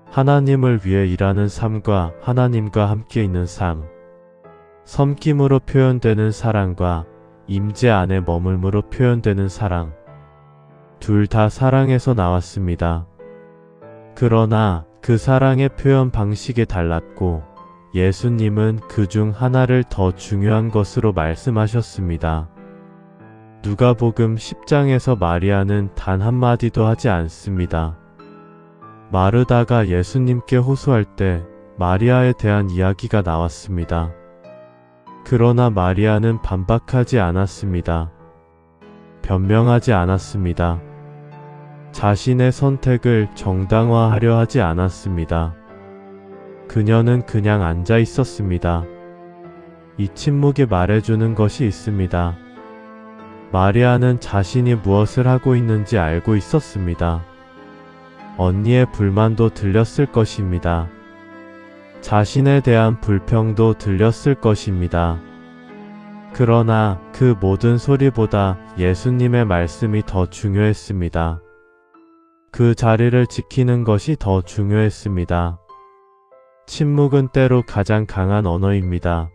하나님을 위해 일하는 삶과 하나님과 함께 있는 삶. 섬김으로 표현되는 사랑과 임재 안에 머물므로 표현되는 사랑. 둘 다 사랑에서 나왔습니다. 그러나 그 사랑의 표현 방식이 달랐고 예수님은 그중 하나를 더 중요한 것으로 말씀하셨습니다. 누가복음 10장에서 마리아는 단 한마디도 하지 않습니다. 마르다가 예수님께 호소할 때 마리아에 대한 이야기가 나왔습니다. 그러나 마리아는 반박하지 않았습니다. 변명하지 않았습니다. 자신의 선택을 정당화하려 하지 않았습니다. 그녀는 그냥 앉아 있었습니다. 이 침묵이 말해주는 것이 있습니다. 마리아는 자신이 무엇을 하고 있는지 알고 있었습니다. 언니의 불만도 들렸을 것입니다. 자신에 대한 불평도 들렸을 것입니다. 그러나 그 모든 소리보다 예수님의 말씀이 더 중요했습니다. 그 자리를 지키는 것이 더 중요했습니다. 침묵은 때로 가장 강한 언어입니다.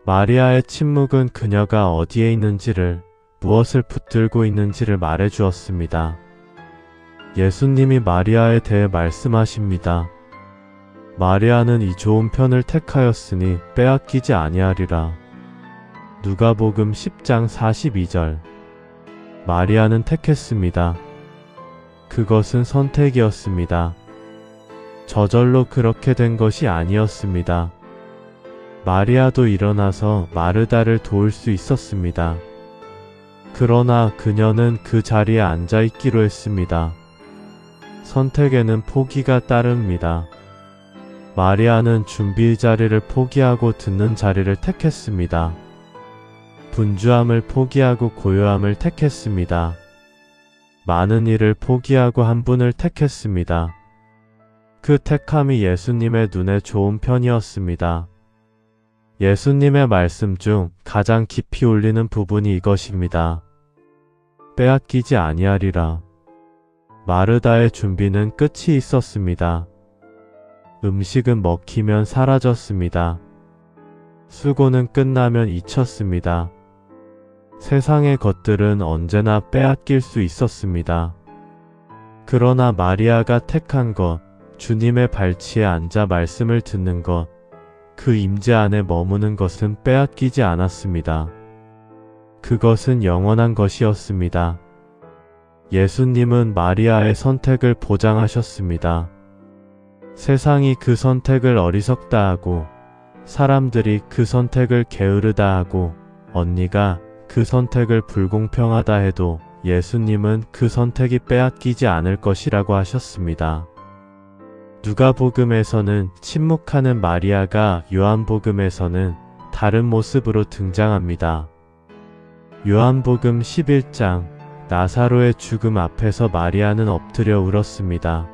마리아의 침묵은 그녀가 어디에 있는지를, 무엇을 붙들고 있는지를 말해주었습니다. 예수님이 마리아에 대해 말씀하십니다. 마리아는 이 좋은 편을 택하였으니 빼앗기지 아니하리라. 누가복음 10장 42절. 마리아는 택했습니다. 그것은 선택이었습니다. 저절로 그렇게 된 것이 아니었습니다. 마리아도 일어나서 마르다를 도울 수 있었습니다. 그러나 그녀는 그 자리에 앉아 있기로 했습니다. 선택에는 포기가 따릅니다. 마리아는 준비 자리를 포기하고 듣는 자리를 택했습니다. 분주함을 포기하고 고요함을 택했습니다. 많은 일을 포기하고 한 분을 택했습니다. 그 택함이 예수님의 눈에 좋은 편이었습니다. 예수님의 말씀 중 가장 깊이 울리는 부분이 이것입니다. 빼앗기지 아니하리라. 마르다의 준비는 끝이 있었습니다. 음식은 먹히면 사라졌습니다. 수고는 끝나면 잊혔습니다. 세상의 것들은 언제나 빼앗길 수 있었습니다. 그러나 마리아가 택한 것, 주님의 발치에 앉아 말씀을 듣는 것, 그 임재 안에 머무는 것은 빼앗기지 않았습니다. 그것은 영원한 것이었습니다. 예수님은 마리아의 선택을 보장하셨습니다. 세상이 그 선택을 어리석다 하고, 사람들이 그 선택을 게으르다 하고, 언니가 그 선택을 불공평하다 해도 예수님은 그 선택이 빼앗기지 않을 것이라고 하셨습니다. 누가복음에서는 침묵하는 마리아가 요한복음에서는 다른 모습으로 등장합니다. 요한복음 11장 나사로의 죽음 앞에서 마리아는 엎드려 울었습니다.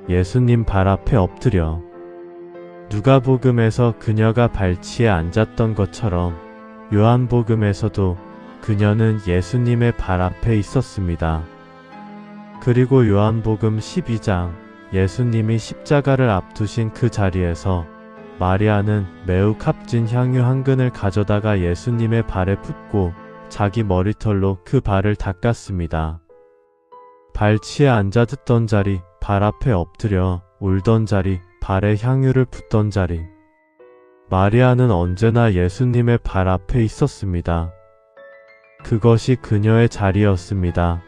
예수님 발 앞에 엎드려. 누가복음에서 그녀가 발치에 앉았던 것처럼 요한복음에서도 그녀는 예수님의 발 앞에 있었습니다. 그리고 요한복음 12장 예수님이 십자가를 앞두신 그 자리에서 마리아는 매우 값진 향유 한 근을 가져다가 예수님의 발에 붓고 자기 머리털로 그 발을 닦았습니다. 발치에 앉아 듣던 자리, 발 앞에 엎드려 울던 자리, 발에 향유를 붓던 자리. 마리아는 언제나 예수님의 발 앞에 있었습니다. 그것이 그녀의 자리였습니다.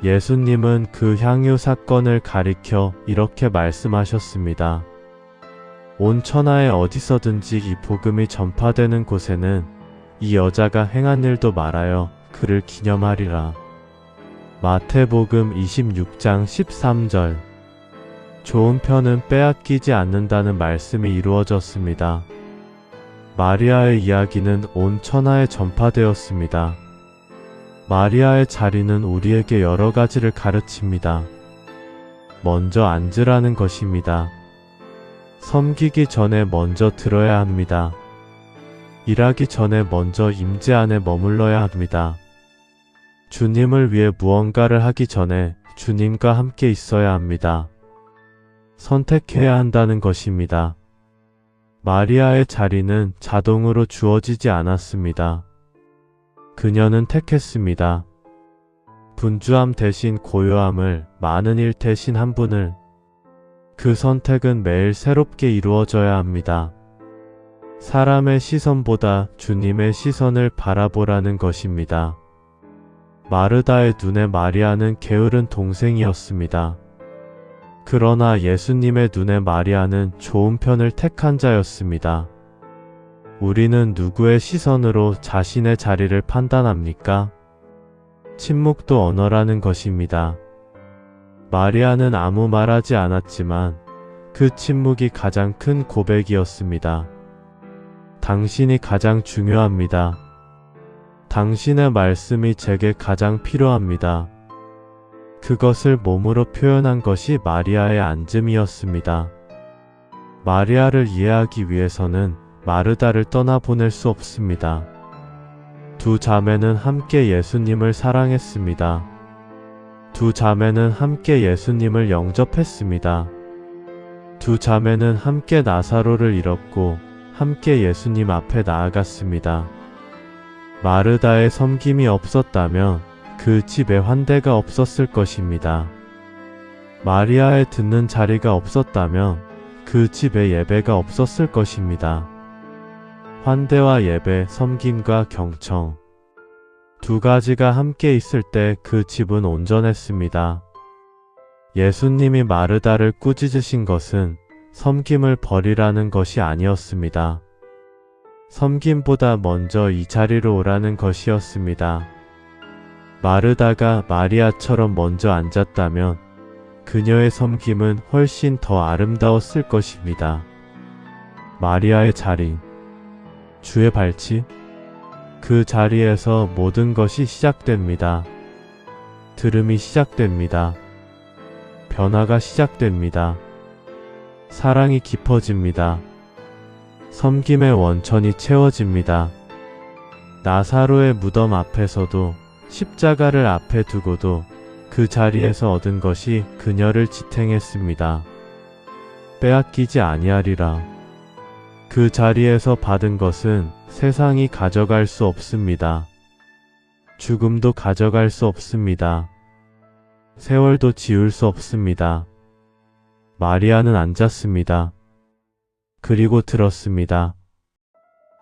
예수님은 그 향유 사건을 가리켜 이렇게 말씀하셨습니다. 온 천하에 어디서든지 이 복음이 전파되는 곳에는 이 여자가 행한 일도 말하여 그를 기념하리라. 마태복음 26장 13절. 좋은 편은 빼앗기지 않는다는 말씀이 이루어졌습니다. 마리아의 이야기는 온 천하에 전파되었습니다. 마리아의 자리는 우리에게 여러 가지를 가르칩니다. 먼저 앉으라는 것입니다. 섬기기 전에 먼저 들어야 합니다. 일하기 전에 먼저 임재 안에 머물러야 합니다. 주님을 위해 무언가를 하기 전에 주님과 함께 있어야 합니다. 선택해야 한다는 것입니다. 마리아의 자리는 자동으로 주어지지 않았습니다. 그녀는 택했습니다. 분주함 대신 고요함을, 많은 일 대신 한 분을. 그 선택은 매일 새롭게 이루어져야 합니다. 사람의 시선보다 주님의 시선을 바라보라는 것입니다. 마르다의 눈에 마리아는 게으른 동생이었습니다. 그러나 예수님의 눈에 마리아는 좋은 편을 택한 자였습니다. 우리는 누구의 시선으로 자신의 자리를 판단합니까? 침묵도 언어라는 것입니다. 마리아는 아무 말하지 않았지만 그 침묵이 가장 큰 고백이었습니다. 당신이 가장 중요합니다. 당신의 말씀이 제게 가장 필요합니다. 그것을 몸으로 표현한 것이 마리아의 앉음이었습니다. 마리아를 이해하기 위해서는 마르다를 떠나보낼 수 없습니다. 두 자매는 함께 예수님을 사랑했습니다. 두 자매는 함께 예수님을 영접했습니다. 두 자매는 함께 나사로를 잃었고 함께 예수님 앞에 나아갔습니다. 마르다의 섬김이 없었다면 그 집에 환대가 없었을 것입니다. 마리아의 듣는 자리가 없었다면 그 집에 예배가 없었을 것입니다. 환대와 예배, 섬김과 경청. 두 가지가 함께 있을 때 그 집은 온전했습니다. 예수님이 마르다를 꾸짖으신 것은 섬김을 버리라는 것이 아니었습니다. 섬김보다 먼저 이 자리로 오라는 것이었습니다. 마르다가 마리아처럼 먼저 앉았다면 그녀의 섬김은 훨씬 더 아름다웠을 것입니다. 마리아의 자리, 주의 발치, 그 자리에서 모든 것이 시작됩니다. 들음이 시작됩니다. 변화가 시작됩니다. 사랑이 깊어집니다. 섬김의 원천이 채워집니다. 나사로의 무덤 앞에서도 십자가를 앞에 두고도 그 자리에서 얻은 것이 그녀를 지탱했습니다. 빼앗기지 아니하리라. 그 자리에서 받은 것은 세상이 가져갈 수 없습니다. 죽음도 가져갈 수 없습니다. 세월도 지울 수 없습니다. 마리아는 앉았습니다. 그리고 들었습니다.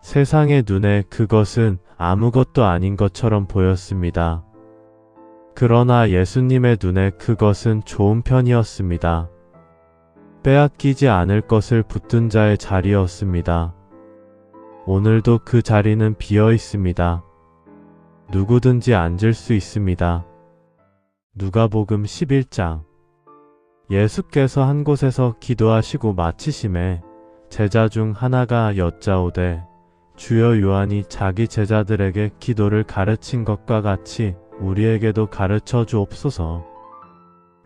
세상의 눈에 그것은 아무것도 아닌 것처럼 보였습니다. 그러나 예수님의 눈에 그것은 좋은 편이었습니다. 빼앗기지 않을 것을 붙든 자의 자리였습니다. 오늘도 그 자리는 비어 있습니다. 누구든지 앉을 수 있습니다. 누가복음 11장. 예수께서 한 곳에서 기도하시고 마치심에 제자 중 하나가 여짜오되 주여 요한이 자기 제자들에게 기도를 가르친 것과 같이 우리에게도 가르쳐 주옵소서.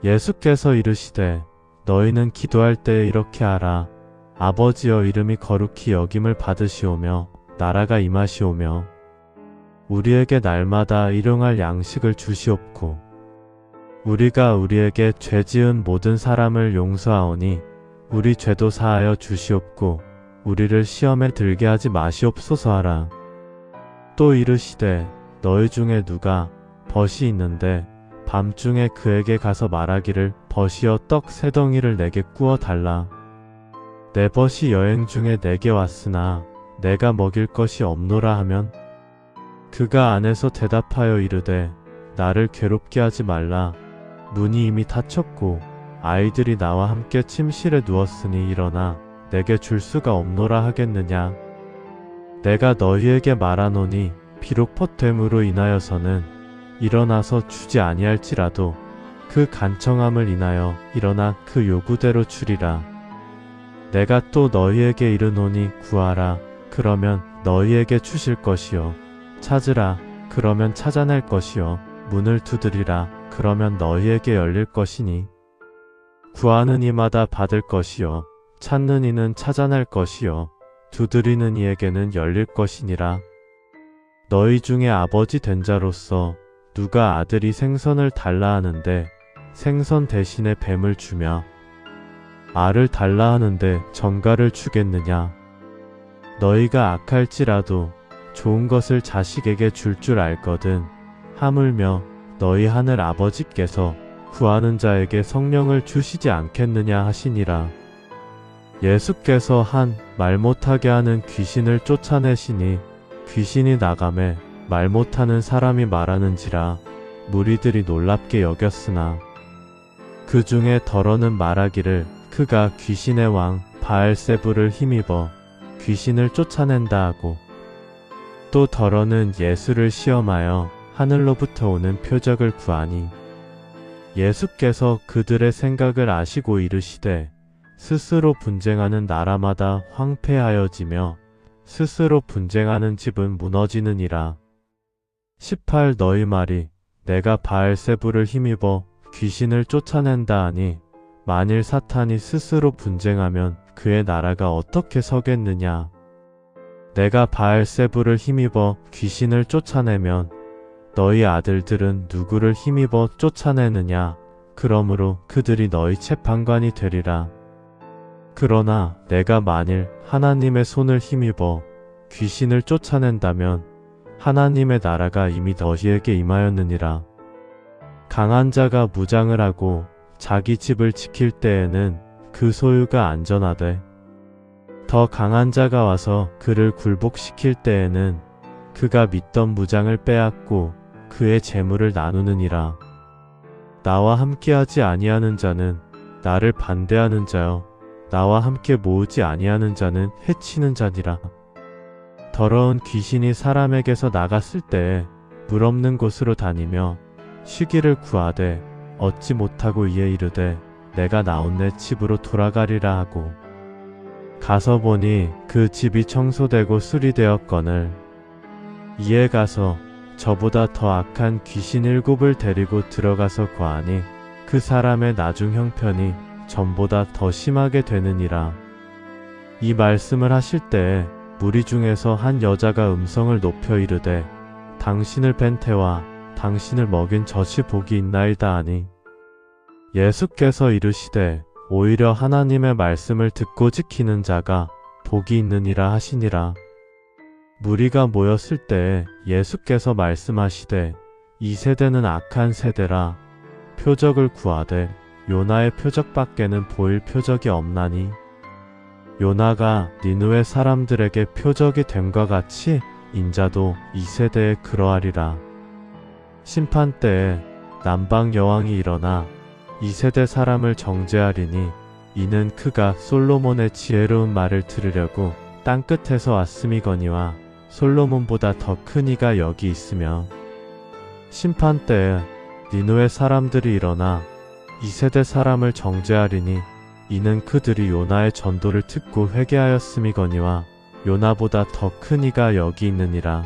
예수께서 이르시되 너희는 기도할 때 이렇게 하라. 아버지여 이름이 거룩히 여김을 받으시오며 나라가 임하시오며 우리에게 날마다 일용할 양식을 주시옵고 우리가 우리에게 죄 지은 모든 사람을 용서하오니 우리 죄도 사하여 주시옵고 우리를 시험에 들게 하지 마시옵소서 하라. 또 이르시되 너희 중에 누가 벗이 있는데 밤중에 그에게 가서 말하기를 벗이여 떡 세 덩이를 내게 구워 달라. 내 벗이 여행 중에 내게 왔으나 내가 먹일 것이 없노라 하면 그가 안에서 대답하여 이르되 나를 괴롭게 하지 말라. 문이 이미 닫혔고 아이들이 나와 함께 침실에 누웠으니 일어나 내게 줄 수가 없노라 하겠느냐. 내가 너희에게 말하노니 비록 헛됨으로 인하여서는 일어나서 주지 아니할지라도 그 간청함을 인하여 일어나 그 요구대로 주리라. 내가 또 너희에게 이르노니 구하라. 그러면 너희에게 주실 것이요. 찾으라. 그러면 찾아낼 것이요. 문을 두드리라. 그러면 너희에게 열릴 것이니 구하는 이마다 받을 것이요. 찾는 이는 찾아낼 것이요. 두드리는 이에게는 열릴 것이니라. 너희 중에 아버지 된 자로서 누가 아들이 생선을 달라 하는데 생선 대신에 뱀을 주며 알을 달라 하는데 정갈을 주겠느냐. 너희가 악할지라도 좋은 것을 자식에게 줄 줄 알거든. 하물며 너희 하늘 아버지께서 구하는 자에게 성령을 주시지 않겠느냐 하시니라. 예수께서 한 말 못하게 하는 귀신을 쫓아내시니 귀신이 나가매 말 못하는 사람이 말하는지라 무리들이 놀랍게 여겼으나 그 중에 더러는 말하기를 그가 귀신의 왕 바알세불을 힘입어 귀신을 쫓아낸다 하고 또 더러는 예수를 시험하여 하늘로부터 오는 표적을 구하니 예수께서 그들의 생각을 아시고 이르시되 스스로 분쟁하는 나라마다 황폐하여지며 스스로 분쟁하는 집은 무너지느니라. 18 너희 말이 내가 바알세불을 힘입어 귀신을 쫓아낸다 하니 만일 사탄이 스스로 분쟁하면 그의 나라가 어떻게 서겠느냐. 내가 바알세불을 힘입어 귀신을 쫓아내면 너희 아들들은 누구를 힘입어 쫓아내느냐. 그러므로 그들이 너희 재판관이 되리라. 그러나 내가 만일 하나님의 손을 힘입어 귀신을 쫓아낸다면 하나님의 나라가 이미 너희에게 임하였느니라. 강한 자가 무장을 하고 자기 집을 지킬 때에는 그 소유가 안전하되 더 강한 자가 와서 그를 굴복시킬 때에는 그가 믿던 무장을 빼앗고 그의 재물을 나누느니라. 나와 함께하지 아니하는 자는 나를 반대하는 자요 나와 함께 모으지 아니하는 자는 해치는 자니라. 더러운 귀신이 사람에게서 나갔을 때에 물 없는 곳으로 다니며 쉬기를 구하되 얻지 못하고 이에 이르되 내가 나온 내 집으로 돌아가리라 하고 가서 보니 그 집이 청소되고 수리되었거늘 이에 가서 저보다 더 악한 귀신 7을 데리고 들어가서 거하니 그 사람의 나중 형편이 전보다 더 심하게 되느니라. 이 말씀을 하실 때에 무리 중에서 한 여자가 음성을 높여 이르되 당신을 뵌 태와 당신을 먹인 젖이 복이 있나이다 하니 예수께서 이르시되 오히려 하나님의 말씀을 듣고 지키는 자가 복이 있느니라 하시니라. 무리가 모였을 때에 예수께서 말씀하시되 이 세대는 악한 세대라. 표적을 구하되 요나의 표적밖에는 보일 표적이 없나니 요나가 니느웨 사람들에게 표적이 됨과 같이 인자도 이 세대에 그러하리라. 심판 때에 남방 여왕이 일어나 이 세대 사람을 정죄하리니 이는 그가 솔로몬의 지혜로운 말을 들으려고 땅끝에서 왔음이거니와 솔로몬보다 더 큰 이가 여기 있으며 심판 때에 니느웨 사람들이 일어나 이 세대 사람을 정죄하리니 이는 그들이 요나의 전도를 듣고 회개하였음이거니와 요나보다 더 큰 이가 여기 있느니라.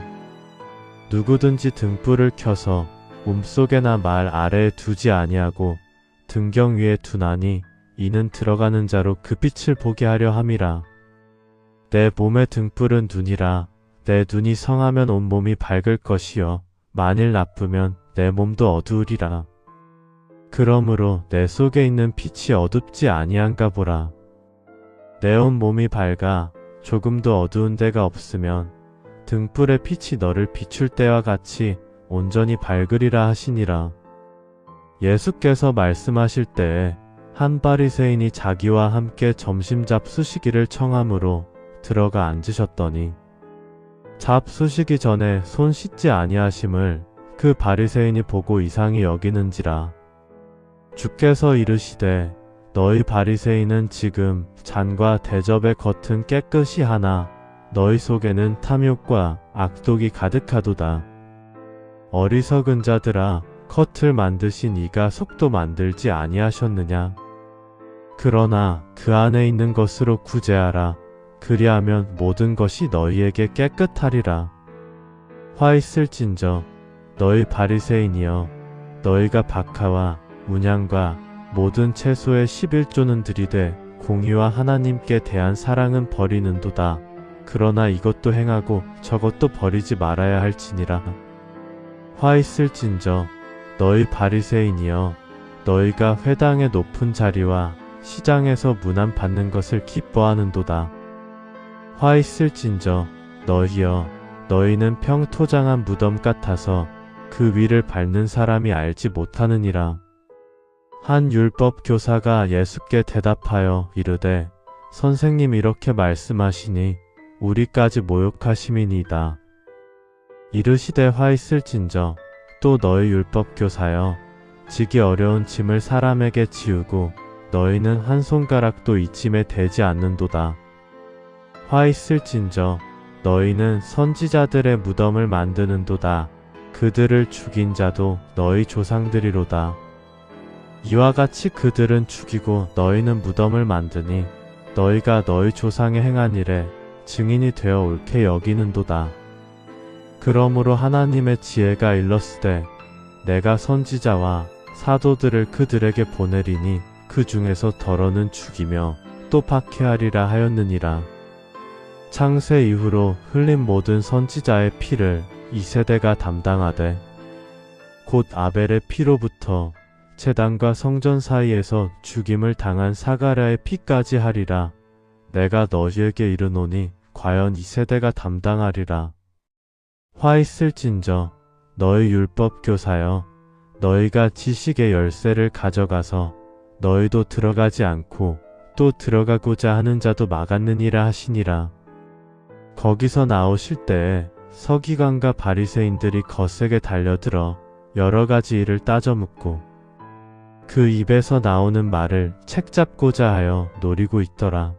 누구든지 등불을 켜서 몸속에나 말 아래에 두지 아니하고 등경 위에 두나니 이는 들어가는 자로 그 빛을 보게 하려 함이라. 내 몸의 등불은 눈이라. 내 눈이 성하면 온 몸이 밝을 것이요 만일 나쁘면 내 몸도 어두우리라. 그러므로 내 속에 있는 빛이 어둡지 아니한가 보라. 내 온 몸이 밝아 조금도 어두운 데가 없으면 등불의 빛이 너를 비출 때와 같이 온전히 밝으리라 하시니라. 예수께서 말씀하실 때에 한 바리새인이 자기와 함께 점심 잡수시기를 청함으로 들어가 앉으셨더니 잡수시기 전에 손 씻지 아니하심을 그 바리새인이 보고 이상히 여기는지라. 주께서 이르시되 너희 바리새인은 지금 잔과 대접의 겉은 깨끗이 하나 너희 속에는 탐욕과 악독이 가득하도다. 어리석은 자들아 겉을 만드신 이가 속도 만들지 아니하셨느냐. 그러나 그 안에 있는 것으로 구제하라. 그리하면 모든 것이 너희에게 깨끗하리라. 화 있을진저 너희 바리새인이여 너희가 박하와 문양과 모든 채소의 11조는 들이되 공의와 하나님께 대한 사랑은 버리는도다. 그러나 이것도 행하고 저것도 버리지 말아야 할지니라. 화 있을진저 너희 바리새인이여 너희가 회당의 높은 자리와 시장에서 문안 받는 것을 기뻐하는도다. 화 있을진저 너희여 너희는 평토장한 무덤 같아서 그 위를 밟는 사람이 알지 못하느니라. 한 율법 교사가 예수께 대답하여 이르되 선생님 이렇게 말씀하시니 우리까지 모욕하심이니이다. 이르시되 화 있을진저 또 너희 율법 교사여 지기 어려운 짐을 사람에게 지우고 너희는 한 손가락도 이 짐에 대지 않는도다. 화 있을진저 너희는 선지자들의 무덤을 만드는도다. 그들을 죽인 자도 너희 조상들이로다. 이와 같이 그들은 죽이고 너희는 무덤을 만드니 너희가 너희 조상의 행한 일에 증인이 되어 옳게 여기는도다. 그러므로 하나님의 지혜가 일렀으되 내가 선지자와 사도들을 그들에게 보내리니 그 중에서 더러는 죽이며 또 박해하리라 하였느니라. 창세 이후로 흘린 모든 선지자의 피를 이 세대가 담당하되 곧 아벨의 피로부터 제단과 성전 사이에서 죽임을 당한 사가랴의 피까지 하리라. 내가 너희에게 이르노니 과연 이 세대가 담당하리라. 화 있을진저 너희 율법 교사여 너희가 지식의 열쇠를 가져가서 너희도 들어가지 않고 또 들어가고자 하는 자도 막았느니라 하시니라. 거기서 나오실 때에 서기관과 바리새인들이 거세게 달려들어 여러 가지 일을 따져 묻고 그 입에서 나오는 말을 책 잡고자 하여 노리고 있더라.